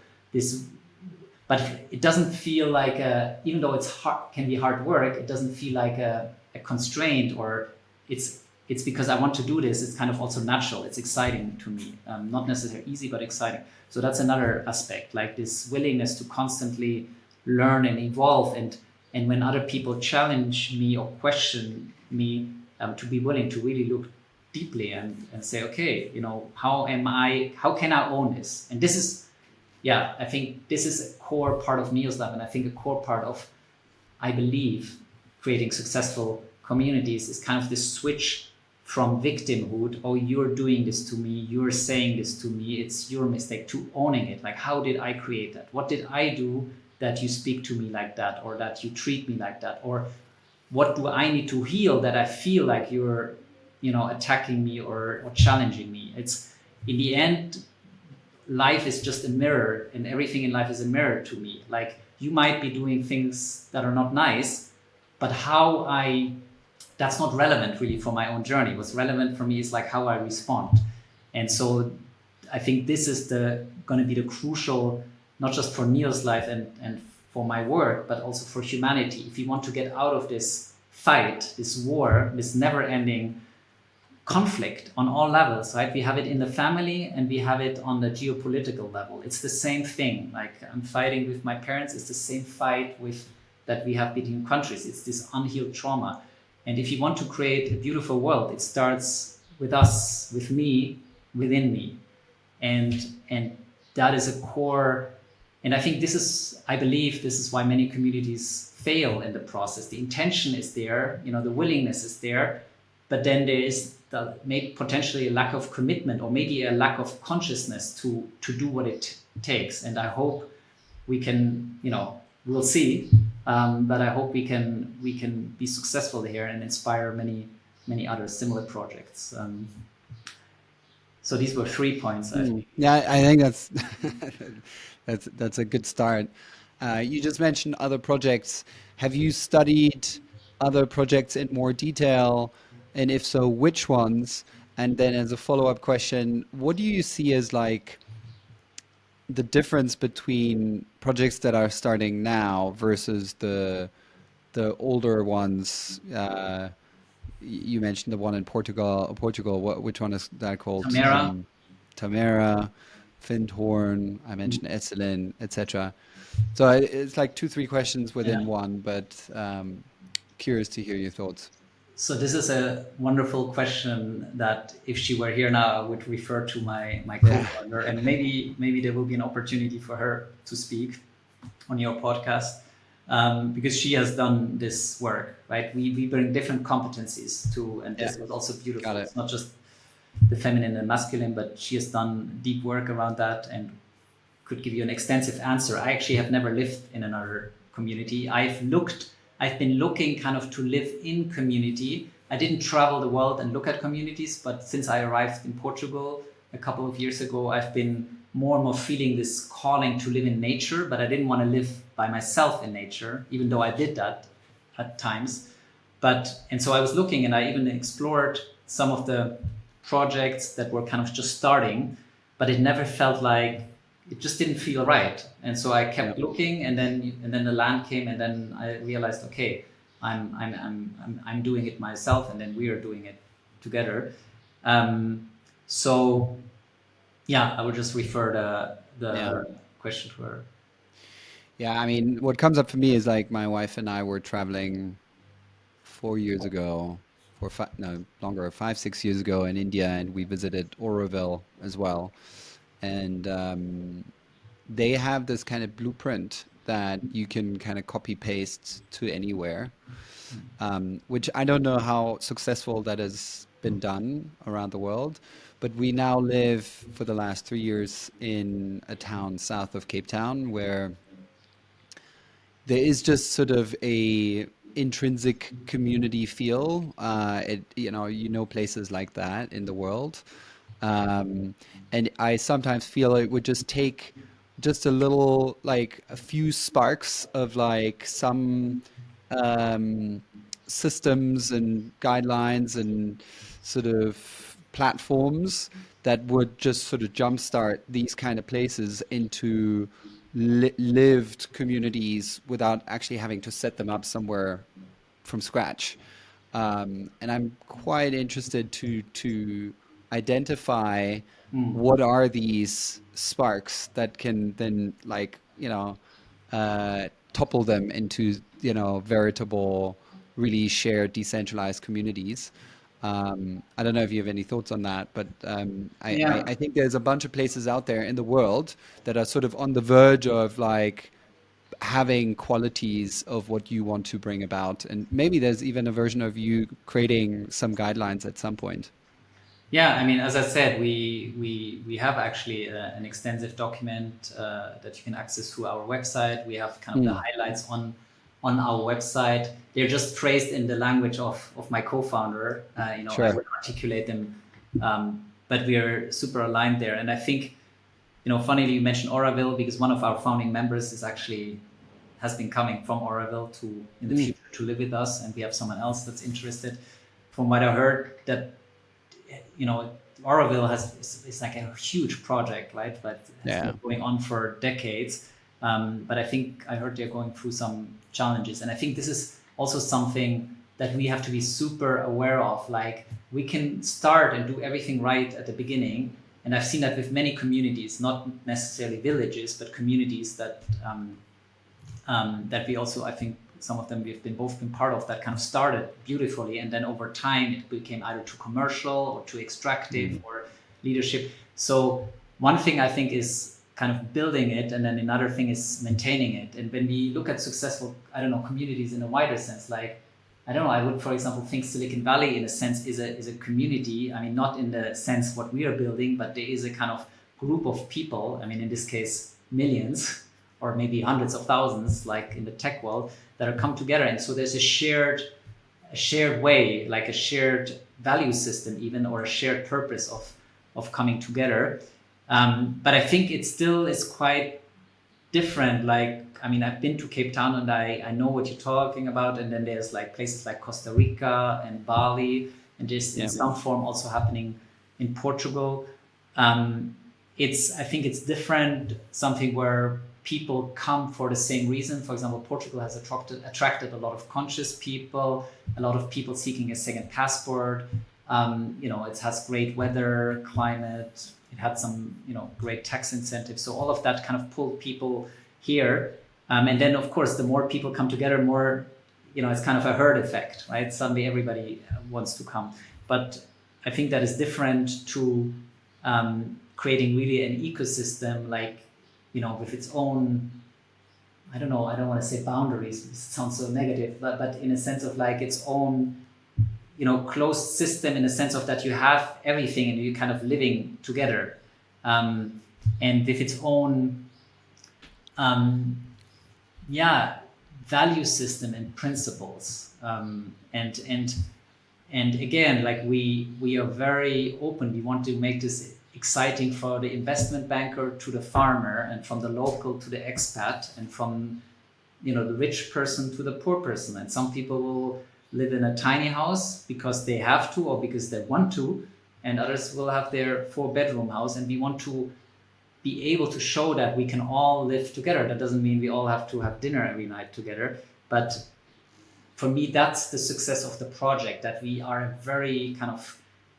but it doesn't feel like even though it's hard, can be hard work, it doesn't feel like a constraint, or it's it's because I want to do this. It's kind of also natural. It's exciting to me. Not necessarily easy, but exciting. So that's another aspect, like this willingness to constantly learn and evolve. And when other people challenge me or question me, to be willing to really look deeply and say, okay, how can I own this? And this is, yeah, I think this is a core part of Neos.life, and I think a core part of, I believe, creating successful communities is kind of this switch from victimhood, oh, you're doing this to me, you're saying this to me, it's your mistake, to owning it. Like, how did I create that? What did I do that you speak to me like that, or that you treat me like that? Or what do I need to heal that I feel like you're, attacking me or challenging me? It's, in the end, life is just a mirror, and everything in life is a mirror to me. Like, you might be doing things that are not nice, but that's not relevant really for my own journey. What's relevant for me is like how I respond. And so I think this is going to be the crucial, not just for Neos.life and for my work, but also for humanity. If you want to get out of this fight, this war, this never ending conflict on all levels, right? We have it in the family and we have it on the geopolitical level. It's the same thing. Like, I'm fighting with my parents. It's the same fight that we have between countries. It's this unhealed trauma. And if you want to create a beautiful world, it starts with us, with me, within me. And that is a core. And I believe this is why many communities fail in the process. The intention is there, the willingness is there, but then there is maybe potentially a lack of commitment, or maybe a lack of consciousness to do what it takes. And I hope we can, we'll see, but I hope we can be successful here and inspire many other similar projects. So these were 3 points. Yeah, I think that's a good start. You just mentioned other projects. Have you studied other projects in more detail? And if so, which ones? And then as a follow-up question, what do you see as like the difference between projects that are starting now versus the older ones? You mentioned the one in Portugal. Which one is that called? Tamara. Tamara, Findhorn. I mentioned Esselin, etc. So it's like 2, 3 questions within one, but curious to hear your thoughts. So this is a wonderful question that, if she were here now, I would refer to my co-founder, and maybe there will be an opportunity for her to speak on your podcast, because she has done this work, right? We bring different competencies to, and this was also beautiful. It's not just the feminine and masculine, but she has done deep work around that and could give you an extensive answer. I actually have never lived in another community. I've been looking kind of to live in community. I didn't travel the world and look at communities, but since I arrived in Portugal a couple of years ago, I've been more and more feeling this calling to live in nature, but I didn't want to live by myself in nature, even though I did that at times. And so I was looking, and I even explored some of the projects that were kind of just starting, but it never felt like, it just didn't feel right. And so I kept looking, and then the land came, and then I realized, okay, I'm doing it myself, and then we are doing it together. So yeah, I would just refer the question to her. Yeah, I mean, what comes up for me is like my wife and I were traveling 4 years ago, no, longer, 5, 6 years ago in India, and we visited Oroville as well. And they have this kind of blueprint that you can kind of copy paste to anywhere, which I don't know how successful that has been done around the world. But we now live for the last 3 years in a town south of Cape Town where there is just sort of a intrinsic community feel. Places like that in the world. And I sometimes feel it would just take just a little, like a few sparks of like some systems and guidelines and sort of platforms that would just sort of jumpstart these kind of places into lived communities without actually having to set them up somewhere from scratch. And I'm quite interested to identify Mm. what are these sparks that can then, like, topple them into, veritable, really shared, decentralized communities. I don't know if you have any thoughts on that, but Yeah. I think there's a bunch of places out there in the world that are sort of on the verge of, like, having qualities of what you want to bring about. And maybe there's even a version of you creating some guidelines at some point. Yeah, I mean, as I said, we have actually an extensive document that you can access through our website. We have kind of the Mm, highlights on our website. They're just phrased in the language of my co-founder. I sure. would articulate them, but we are super aligned there. And I think, funnily you mentioned Oroville because one of our founding members is actually has been coming from Oroville to in the Mm, future to live with us, and we have someone else that's interested. From what I heard, that Oroville is like a huge project, right? But has been yeah. going on for decades. But I think I heard they're going through some challenges, and I think this is also something that we have to be super aware of. Like we can start and do everything right at the beginning, and I've seen that with many communities, not necessarily villages, but communities that we also, I think some of them we've been both been part of, that kind of started beautifully, and then over time it became either too commercial or too extractive Mm, or leadership. So one thing I think is kind of building it, and then another thing is maintaining it. And when we look at successful, I don't know, communities in a wider sense, like I don't know, I would, for example, think Silicon Valley in a sense is a community. I mean, not in the sense what we are building, but there is a kind of group of people. I mean, in this case, millions or maybe hundreds of thousands, like in the tech world, that are come together. And so there's a shared way, like a shared value system, even, or a shared purpose of coming together. But I think it still is quite different. Like, I mean, I've been to Cape Town and I know what you're talking about. And then there's like places like Costa Rica and Bali, and there's in yeah. some form also happening in Portugal. I think it's different, something where people come for the same reason. For example, Portugal has attracted a lot of conscious people, a lot of people seeking a second passport. It has great weather, climate. It had some, great tax incentives. So all of that kind of pulled people here. And then, of course, the more people come together, more, it's kind of a herd effect, right? Suddenly everybody wants to come. But I think that is different to creating really an ecosystem, like, with its own, I don't know, I don't want to say boundaries, it sounds so negative, but in a sense of like its own, closed system, in a sense of that you have everything and you kind of living together, and with its own, um, yeah, value system and principles, and again, like we are very open. We want to make this exciting for the investment banker to the farmer, and from the local to the expat, and from the rich person to the poor person. And some people will live in a tiny house because they have to or because they want to, and others will have their 4-bedroom house. And we want to be able to show that we can all live together. That doesn't mean we all have to have dinner every night together, but for me, that's the success of the project, that we are a very kind of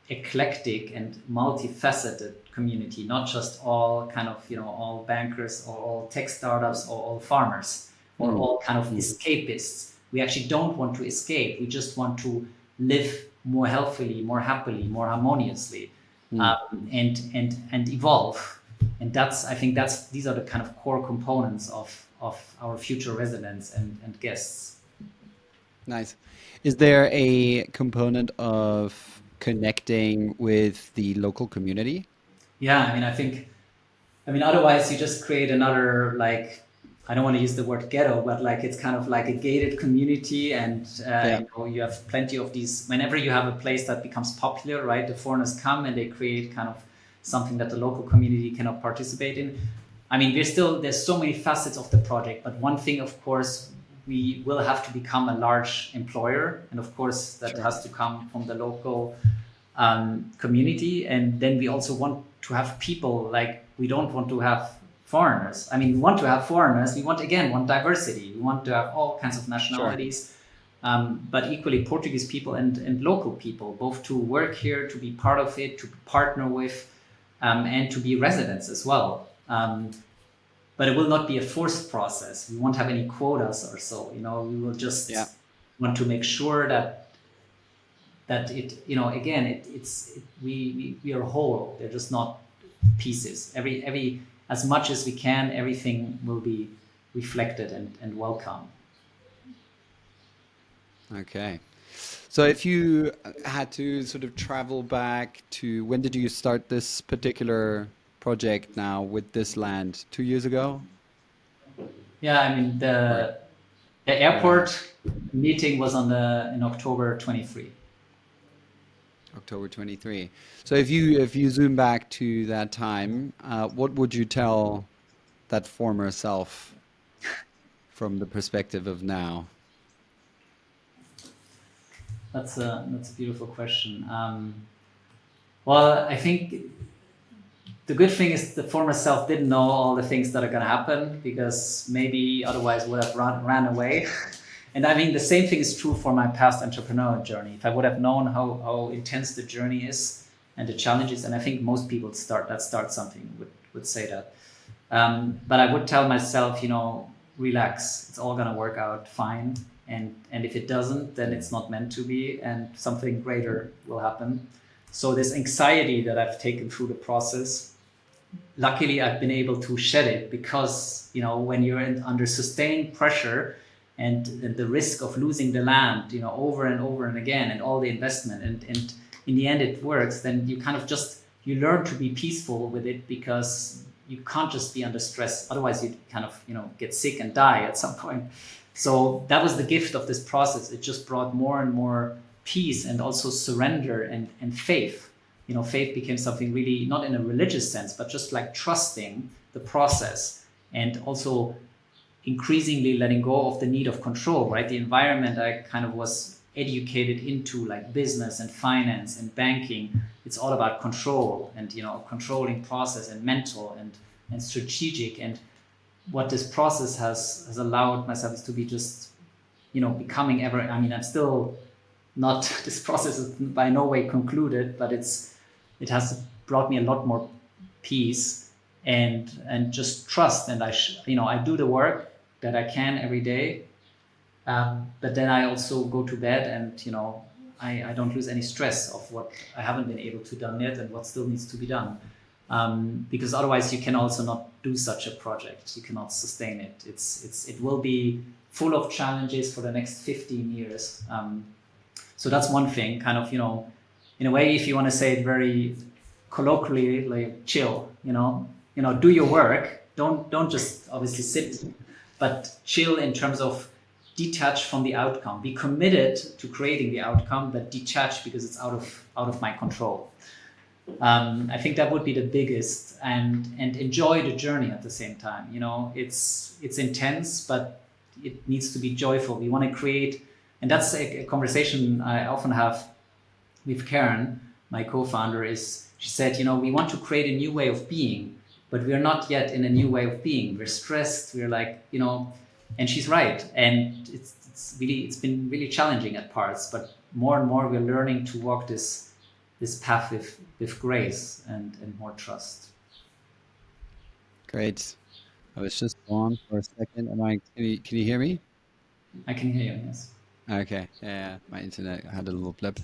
eclectic and multifaceted community, not just all kind of, all bankers or all tech startups or all farmers or Mm, all kind of mm, escapists. We actually don't want to escape. We just want to live more healthily, more happily, more harmoniously, mm. and evolve. And I think these are the kind of core components of our future residents and guests. Nice. Is there a component of connecting with the local community? Yeah, I mean, otherwise you just create another, like, I don't want to use the word ghetto, but like it's kind of like a gated community, and Yeah, you have plenty of these. Whenever you have a place that becomes popular, right, the foreigners come and they create kind of something that the local community cannot participate in. I mean, there's so many facets of the project, but one thing, of course, we will have to become a large employer, and of course that sure. has to come from the local community. And then we also want to have people, like, we don't want to have foreigners. I mean, we want to have foreigners. We want diversity. We want to have all kinds of Sure. nationalities. but equally Portuguese people and local people, both to work here, to be part of it, to partner with, and to be residents as well. But it will not be a forced process. We won't have any quotas or so. We will Yeah. just want to make sure that it, again, we are whole. They're just not pieces. Every as much as we can, everything will be reflected and welcome. Okay. So if you had to sort of travel back to when did you start this particular project now with this land? 2 years ago? Yeah, I mean Or the yeah, airport meeting was in October 23. October 23. So if you zoom back to that time, what would you tell that former self from the perspective of now? That's a beautiful question. Well, I think the good thing is the former self didn't know all the things that are going to happen, because maybe otherwise would have ran away. And I mean, the same thing is true for my past entrepreneurial journey. If I would have known how intense the journey is and the challenges, and I think most people start something would say that. But I would tell myself, relax. It's all gonna work out fine. And if it doesn't, then it's not meant to be, and something greater will happen. So this anxiety that I've taken through the process, luckily I've been able to shed it, because when you're under sustained pressure and the risk of losing the land, over and over and again, and all the investment, and in the end it works, then you kind of you learn to be peaceful with it, because you can't just be under stress. Otherwise you kind of get sick and die at some point. So that was the gift of this process. It just brought more and more peace, and also surrender and faith. Faith became something really, not in a religious sense, but just like trusting the process, and also increasingly letting go of the need of control, right? The environment I kind of was educated into, like business and finance and banking, it's all about control, and controlling process, and mental and strategic. And what this process has allowed myself is to be just becoming ever, I mean, I'm still not this process is by no way concluded, but it has brought me a lot more peace and just trust. And I do the work that I can every day, but then I also go to bed, and I don't lose any stress of what I haven't been able to done yet, and what still needs to be done. Because otherwise you can also not do such a project. You cannot sustain it. It will be full of challenges for the next 15 years. So that's one thing, kind of, in a way, if you want to say it very colloquially, like chill, do your work. Don't just obviously sit, but chill in terms of detach from the outcome. Be committed to creating the outcome, but detach because it's out of my control. I think that would be the biggest, and enjoy the journey at the same time. It's intense, but it needs to be joyful. We want to create, and that's a conversation I often have with Karen, my co-founder. Is she said, we want to create a new way of being, but we're not yet in a new way of being. We're stressed. We're like, and she's right. And it's been really challenging at parts, but more and more we're learning to walk this path with grace and more trust. Great. I was just on for a second. Can you hear me? I can hear you, yes. Okay. Yeah, my internet had a little blip.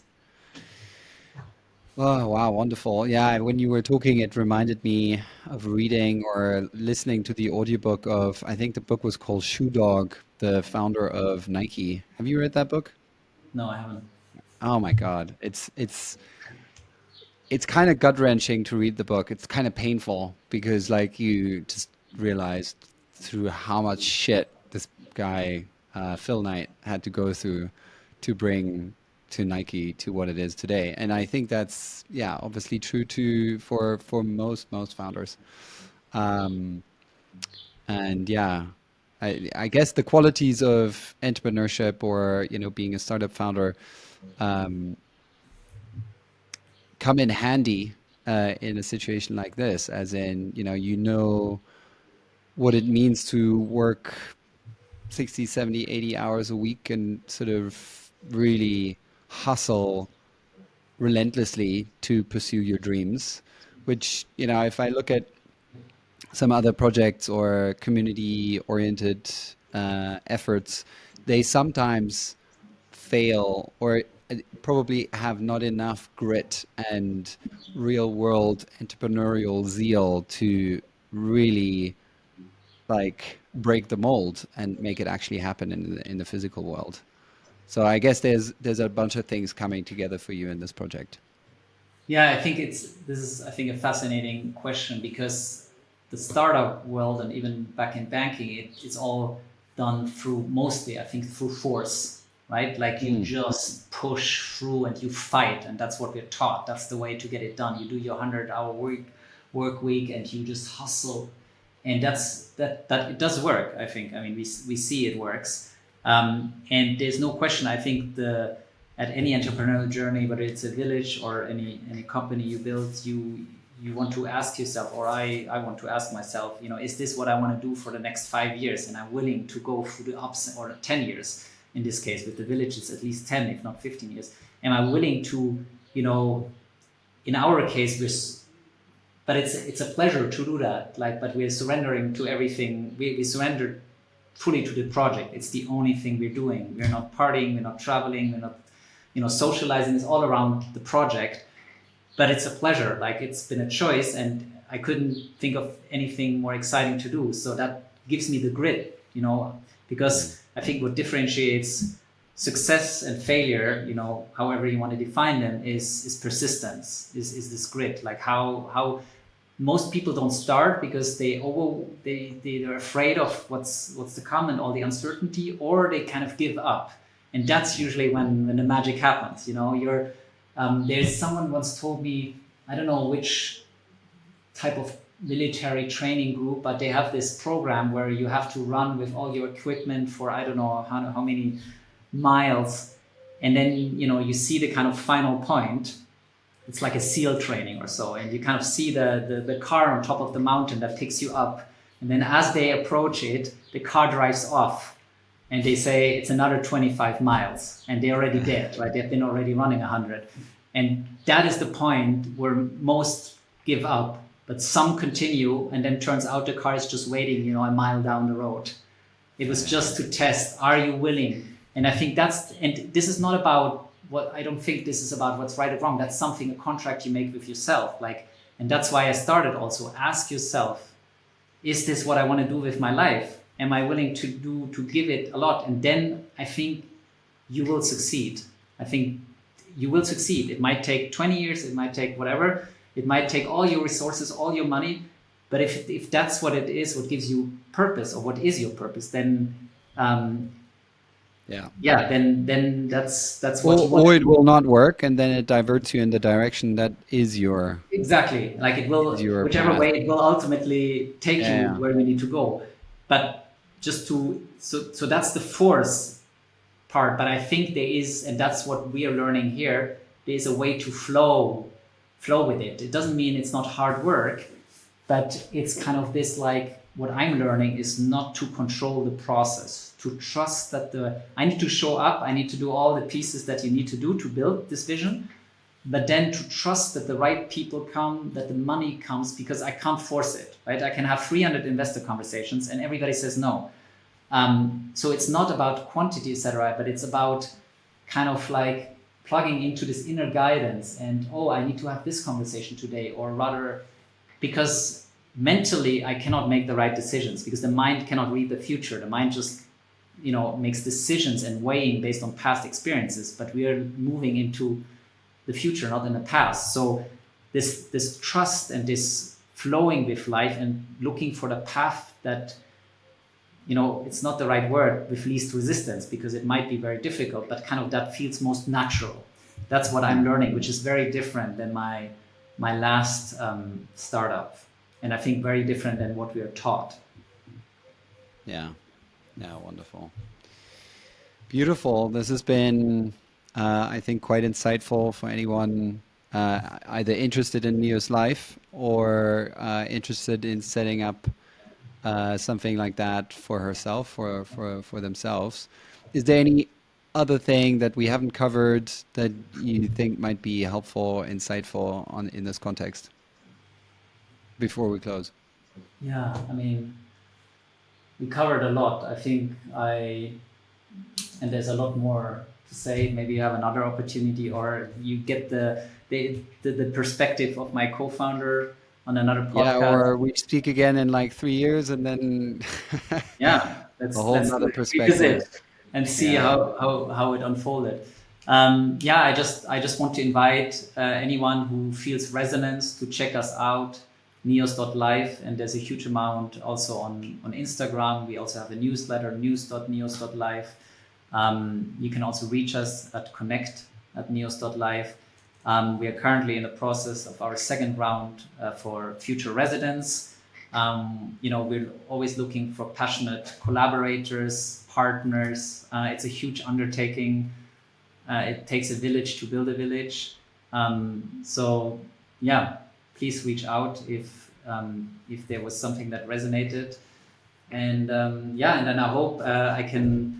Oh, wow, wonderful. Yeah, when you were talking, it reminded me of reading or listening to the audiobook of, I think the book was called Shoe Dog, the founder of Nike. Have you read that book? No, I haven't. Oh my God. It's kind of gut-wrenching to read the book. It's kind of painful because like you just realized through how much shit this guy, Phil Knight, had to go through to bring to Nike to what it is today. And I think that's, yeah, obviously true for most founders. Um, and yeah, I guess the qualities of entrepreneurship or, being a startup founder, um, come in handy in a situation like this, as in, what it means to work 60, 70, 80 hours a week and sort of really hustle relentlessly to pursue your dreams, which, if I look at some other projects or community oriented efforts, they sometimes fail or probably have not enough grit and real world entrepreneurial zeal to really like break the mold and make it actually happen in the physical world. So I guess there's a bunch of things coming together for you in this project. Yeah, I think this is I think a fascinating question because the startup world and even back in banking, it's all done through mostly I think through force, right? Like you Mm. just push through and you fight, and that's what we're taught. That's the way to get it done. You do your 100-hour work week, and you just hustle, and that it does work. I think. I mean, we see it works, and there's no question. I think the at any entrepreneurial journey, whether it's a village or any company you build, you want to ask yourself, or I want to ask myself, is this what I want to do for the next 5 years? And I'm willing to go through the ups, or 10 years in this case. With the village, it's at least 10, if not 15 years. Am I willing to, in our case, but it's a pleasure to do that. But we're surrendering to everything. We surrender fully to the project. It's the only thing we're doing. We're not partying, we're not traveling, we're not socializing. Is all around the project, but it's a pleasure. Like, it's been a choice, and I couldn't think of anything more exciting to do. So that gives me the grit, because I think what differentiates success and failure, however you want to define them, is persistence, is this grit. Like how most people don't start because they're afraid of what's to come and all the uncertainty, or they kind of give up. And that's usually when the magic happens. There's someone once told me, I don't know which type of military training group, but they have this program where you have to run with all your equipment for I don't know how many miles, and then you see the kind of final point. It's like a SEAL training or so, and you kind of see the car on top of the mountain that picks you up, and then as they approach it, the car drives off. And they say it's another 25 miles, and they're already dead, right? They've been already running 100. And that is the point where most give up, but some continue, and then turns out the car is just waiting, a mile down the road. It was just to test, are you willing? And I think and this is not about I don't think this is about what's right or wrong. That's something, a contract you make with yourself. And that's why I started also. Ask yourself, is this what I want to do with my life? Am I willing to give it a lot? And then I think you will succeed. I think you will succeed. It might take 20 years, it might take whatever, it might take all your resources, all your money. But if that's what it is, what gives you purpose, or what is your purpose, then then that's what you want. Or it will not work, and then it diverts you in the direction that is your exactly. Like it will, whichever path. way it will ultimately take you where we need to go. But so that's the force part. But I think there is, and that's what we are learning here, there is a way to flow with it. It doesn't mean it's not hard work, but it's kind of this, like, what I'm learning is not to control the process, to trust that I need to show up, I need to do all the pieces that you need to do to build this vision, but then to trust that the right people come, that the money comes, because I can't force it, right? I can have 300 investor conversations and everybody says no. So it's not about quantity, etc., but it's about kind of like plugging into this inner guidance and, I need to have this conversation today, or rather, because mentally I cannot make the right decisions, because the mind cannot read the future. The mind just, makes decisions and weighing based on past experiences, but we are moving into the future, not in the past. So this trust and this flowing with life and looking for the path that, it's not the right word, with least resistance, because it might be very difficult, but kind of that feels most natural. That's what I'm learning, which is very different than my last startup, and I think very different than what we are taught. Yeah, wonderful, beautiful. This has been, I think, quite insightful for anyone either interested in Neos.life or interested in setting up something like that for herself, for themselves. Is there any other thing that we haven't covered that you think might be helpful, insightful on in this context before we close? Yeah, I mean, we covered a lot. I think and there's a lot more to say. Maybe you have another opportunity, or you get the perspective of my co-founder on another Yeah, podcast. or we speak again in like 3 years and then Yeah, a whole let's do nother it. perspective. Revisit and see Yeah. how it unfolded. Yeah, I just want to invite anyone who feels resonance to check us out, Neos.life, and there's a huge amount also on Instagram. We also have a newsletter, news.neos.life. You can also reach us at connect@neos.life. We are currently in the process of our second round for future residents. We're always looking for passionate collaborators, partners. It's a huge undertaking. It takes a village to build a village. So yeah, please reach out if there was something that resonated. And then I hope I can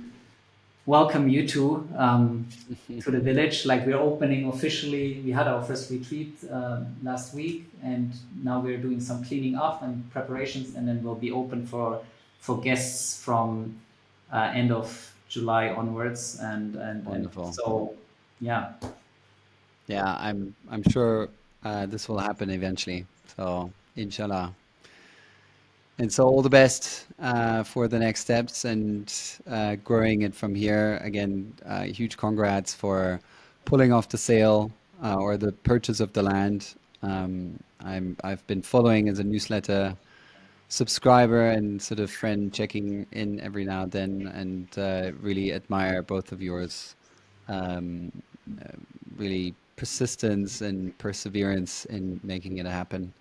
welcome you to the village. Like, we're opening officially. We had our first retreat last week, and now we're doing some cleaning up and preparations, and then we'll be open for guests from end of July onwards. And Wonderful. so yeah, Yeah, I'm sure this will happen eventually. So inshallah. And so all the best for the next steps and growing it from here. Again, huge congrats for pulling off the sale or the purchase of the land. I've been following as a newsletter subscriber and sort of friend checking in every now and then, and really admire both of yours. Um, uh, Really persistence and perseverance in making it happen.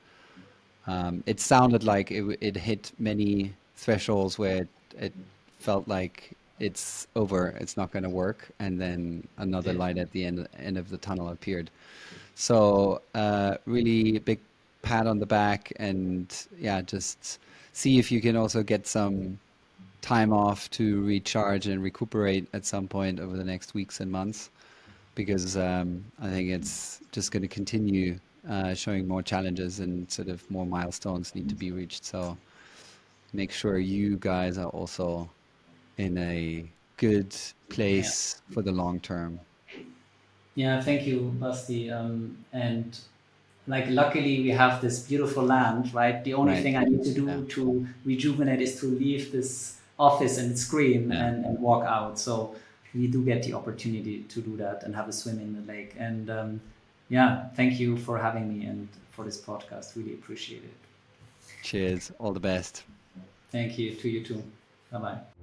It sounded like it hit many thresholds where it felt like it's over, it's not going to work, and then another did. light at the end of the tunnel appeared. So really big pat on the back, and yeah, just see if you can also get some time off to recharge and recuperate at some point over the next weeks and months, because I think it's just going to continue showing more challenges and sort of more milestones need to be reached. So make sure you guys are also in a good Yeah. place for the long term. Yeah, thank you, Basti. And like, luckily we have this beautiful land, right? The only Right. thing I need to Yeah. do to rejuvenate is to leave this office and scream Yeah. and walk out. So we do get the opportunity to do that and have a swim in the lake. And yeah, thank you for having me and for this podcast. Really appreciate it. Cheers. All the best. Thank you to you too. Bye bye.